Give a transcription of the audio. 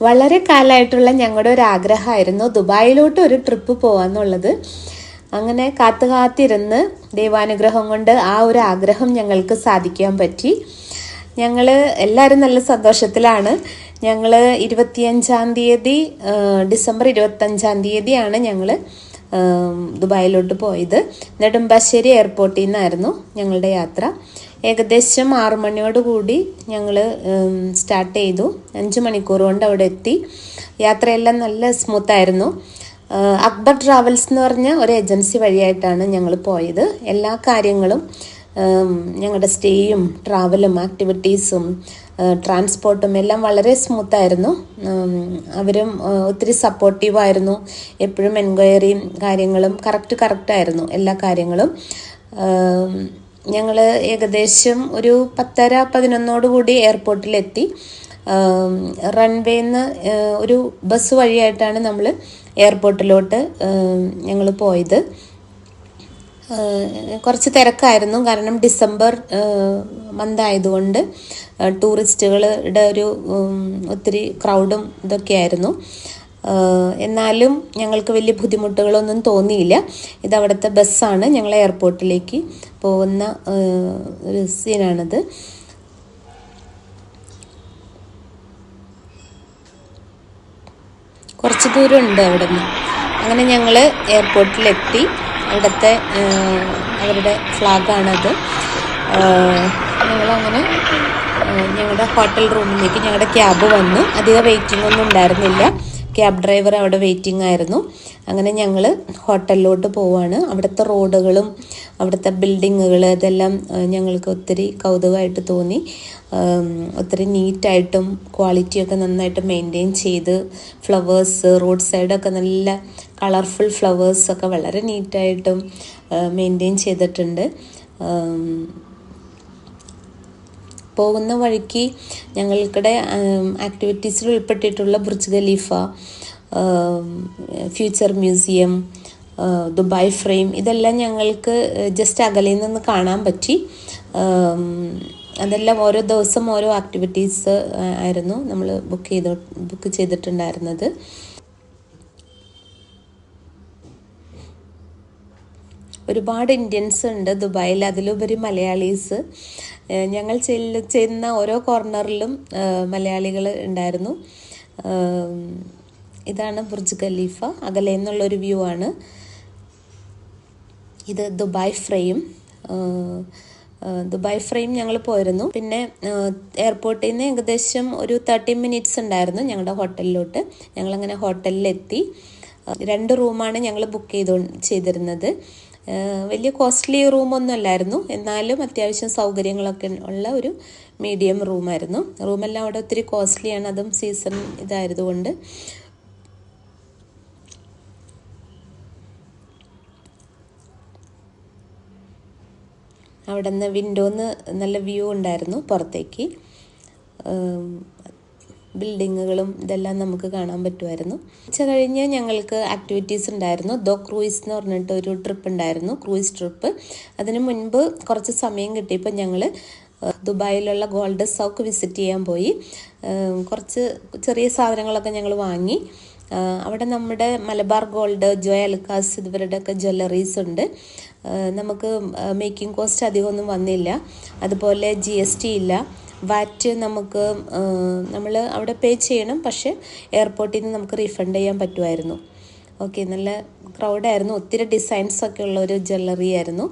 വളരെ കാലമായിട്ടുള്ള ഞങ്ങളുടെ ഒരു ആഗ്രഹമായിരുന്നു ദുബായിലോട്ട് ഒരു ട്രിപ്പ് പോകാന്നുള്ളത്. അങ്ങനെ കാത്തിരുന്ന് ദൈവാനുഗ്രഹം കൊണ്ട് ആ ഒരു ആഗ്രഹം ഞങ്ങൾക്ക് സാധിക്കാൻ പറ്റി. ഞങ്ങൾ എല്ലാവരും നല്ല സന്തോഷത്തിലാണ്. ഞങ്ങൾ 25-ാം തീയതി ഡിസംബർ 25-ാം തീയതിയാണ് ഞങ്ങൾ ദുബായിലോട്ട് പോയത്. നെടുമ്പാശ്ശേരി എയർപോർട്ടിൽ നിന്നായിരുന്നു ഞങ്ങളുടെ യാത്ര. ഏകദേശം 6 മണിയോടുകൂടി ഞങ്ങൾ സ്റ്റാർട്ട് ചെയ്തു. 5 മണിക്കൂർ കൊണ്ട് അവിടെ എത്തി. യാത്രയെല്ലാം നല്ല സ്മൂത്തായിരുന്നു. അക്ബർ ട്രാവൽസ് എന്ന് പറഞ്ഞ ഒരു ഏജൻസി വഴിയായിട്ടാണ് ഞങ്ങൾ പോയത്. എല്ലാ കാര്യങ്ങളും ഞങ്ങളുടെ സ്റ്റേയും ട്രാവലും ആക്ടിവിറ്റീസും ട്രാൻസ്പോർട്ടും എല്ലാം വളരെ സ്മൂത്തായിരുന്നു. അവരും ഒത്തിരി സപ്പോർട്ടീവായിരുന്നു. എപ്പോഴും എൻക്വയറിയും കാര്യങ്ങളും കറക്റ്റായിരുന്നു എല്ലാ കാര്യങ്ങളും. ഞങ്ങൾ ഏകദേശം ഒരു 10:30-11 എയർപോർട്ടിലെത്തി. റൺവേന്ന് ഒരു ബസ് വഴിയായിട്ടാണ് നമ്മൾ എയർപോർട്ടിലോട്ട് ഞങ്ങൾ പോയത്. കുറച്ച് തിരക്കായിരുന്നു, കാരണം ഡിസംബർ മന്ത് ആയതുകൊണ്ട് ടൂറിസ്റ്റുകളുടെ ഒരു ഒത്തിരി ക്രൗഡും ഇതൊക്കെയായിരുന്നു. എന്നാലും ഞങ്ങൾക്ക് വലിയ ബുദ്ധിമുട്ടുകളൊന്നും തോന്നിയില്ല. ഇതവിടുത്തെ ബസ്സാണ്, ഞങ്ങൾ എയർപോർട്ടിലേക്ക് പോകുന്ന ഒരു സീനാണിത്. കുറച്ച് ദൂരമുണ്ട് അവിടെ നിന്ന്. അങ്ങനെ ഞങ്ങൾ എയർപോർട്ടിലെത്തി. അവിടുത്തെ അവരുടെ ഫ്ലാഗാണത്. ഞങ്ങളങ്ങനെ ഞങ്ങളുടെ ഹോട്ടൽ റൂമിലേക്ക് ഞങ്ങളുടെ ക്യാബ് വന്നു. അധികം വെയിറ്റിംഗ് ഒന്നും ഉണ്ടായിരുന്നില്ല. ക്യാബ് ഡ്രൈവർ അവിടെ വെയിറ്റിംഗ് ആയിരുന്നു. അങ്ങനെ ഞങ്ങൾ ഹോട്ടലിലോട്ട് പോവാണ്. അവിടുത്തെ റോഡുകളും അവിടുത്തെ ബിൽഡിങ്ങുകൾ ഇതെല്ലാം ഞങ്ങൾക്ക് ഒത്തിരി കൗതുകമായിട്ട് തോന്നി. ഒത്തിരി നീറ്റായിട്ടും ക്വാളിറ്റിയൊക്കെ നന്നായിട്ട് മെയിൻറ്റെയിൻ ചെയ്ത്, ഫ്ലവേഴ്സ് റോഡ് സൈഡൊക്കെ നല്ല കളർഫുൾ ഫ്ലവേഴ്സൊക്കെ വളരെ നീറ്റായിട്ടും മെയിൻറ്റെയിൻ ചെയ്തിട്ടുണ്ട്. പോകുന്ന വഴിക്ക് ഞങ്ങൾക്കിടെ ആക്ടിവിറ്റീസിൽ ഉൾപ്പെട്ടിട്ടുള്ള Burj Khalifa, future museum, Dubai frame, ഇതെല്ലാം ഞങ്ങൾക്ക് ജസ്റ്റ് അകലിൽ നിന്ന് കാണാൻ പറ്റി. അതെല്ലാം ഓരോ ദിവസം ഓരോ ആക്ടിവിറ്റീസ് ആയിരുന്നു നമ്മൾ ബുക്ക് ചെയ്തിട്ടുണ്ടായിരുന്നത്. ഒരുപാട് ഇന്ത്യൻസ് ഉണ്ട് ദുബായിൽ, അതിലുപരി മലയാളീസ്. ഞങ്ങൾ ചെയ്യുന്ന ഓരോ കോർണറിലും മലയാളികൾ ഉണ്ടായിരുന്നു. ഇതാണ് ബുർജ് ഖലീഫ, അകലെ നിന്നുള്ളൊരു വ്യൂ ആണ്. ഇത് ദുബായ് ഫ്രെയിം ഞങ്ങൾ പോയിരുന്നു. പിന്നെ എയർപോർട്ടിൽ നിന്ന് ഏകദേശം ഒരു 30 മിനിറ്റ്സ് ഉണ്ടായിരുന്നു ഞങ്ങളുടെ ഹോട്ടലിലോട്ട്. ഞങ്ങളങ്ങനെ ഹോട്ടലിലെത്തി. 2 റൂമാണ് ഞങ്ങൾ ബുക്ക് ചെയ്തിരുന്നത്. വലിയ കോസ്റ്റ്ലി റൂമൊന്നും അല്ലായിരുന്നു, എന്നാലും അത്യാവശ്യം സൗകര്യങ്ങളൊക്കെ ഉള്ള ഒരു മീഡിയം റൂമായിരുന്നു. റൂമെല്ലാം അവിടെ ഒത്തിരി കോസ്റ്റ്ലിയാണ്, അതും സീസൺ ഇതായതുകൊണ്ട്. അവിടെ നിന്ന് വിൻഡോന്ന് നല്ല വ്യൂ ഉണ്ടായിരുന്നു പുറത്തേക്ക്. ബിൽഡിങ്ങുകളും ഇതെല്ലാം നമുക്ക് കാണാൻ പറ്റുമായിരുന്നു. ഉച്ച കഴിഞ്ഞ് ഞങ്ങൾക്ക് ആക്ടിവിറ്റീസ് ഉണ്ടായിരുന്നു. ക്രൂയിസ് എന്ന് പറഞ്ഞിട്ട് ഒരു ട്രിപ്പ് ഉണ്ടായിരുന്നു, ക്രൂയിസ് ട്രിപ്പ്. അതിന് മുൻപ് കുറച്ച് സമയം കിട്ടിയപ്പോൾ ഞങ്ങൾ ദുബായിലുള്ള ഗോൾഡ് സൗക്ക് വിസിറ്റ് ചെയ്യാൻ പോയി. കുറച്ച് ചെറിയ സാധനങ്ങളൊക്കെ ഞങ്ങൾ വാങ്ങി. അവിടെ നമ്മുടെ മലബാർ ഗോൾഡ്, ജോയ് അലുക്കാസ് ഇവരുടെയൊക്കെ ജ്വല്ലറീസ് ഉണ്ട്. നമുക്ക് മേക്കിംഗ് കോസ്റ്റ് അധികമൊന്നും വന്നില്ല. അതുപോലെ GST ഇല്ല. വാറ്റ് നമ്മൾ അവിടെ പേ ചെയ്യണം, പക്ഷേ എയർപോർട്ടിൽ നിന്ന് നമുക്ക് റീഫണ്ട് ചെയ്യാൻ പറ്റുമായിരുന്നു. ഓക്കെ, നല്ല ക്രൗഡായിരുന്നു. ഒത്തിരി ഡിസൈൻസൊക്കെ ഉള്ള ഒരു ജ്വല്ലറി ആയിരുന്നു.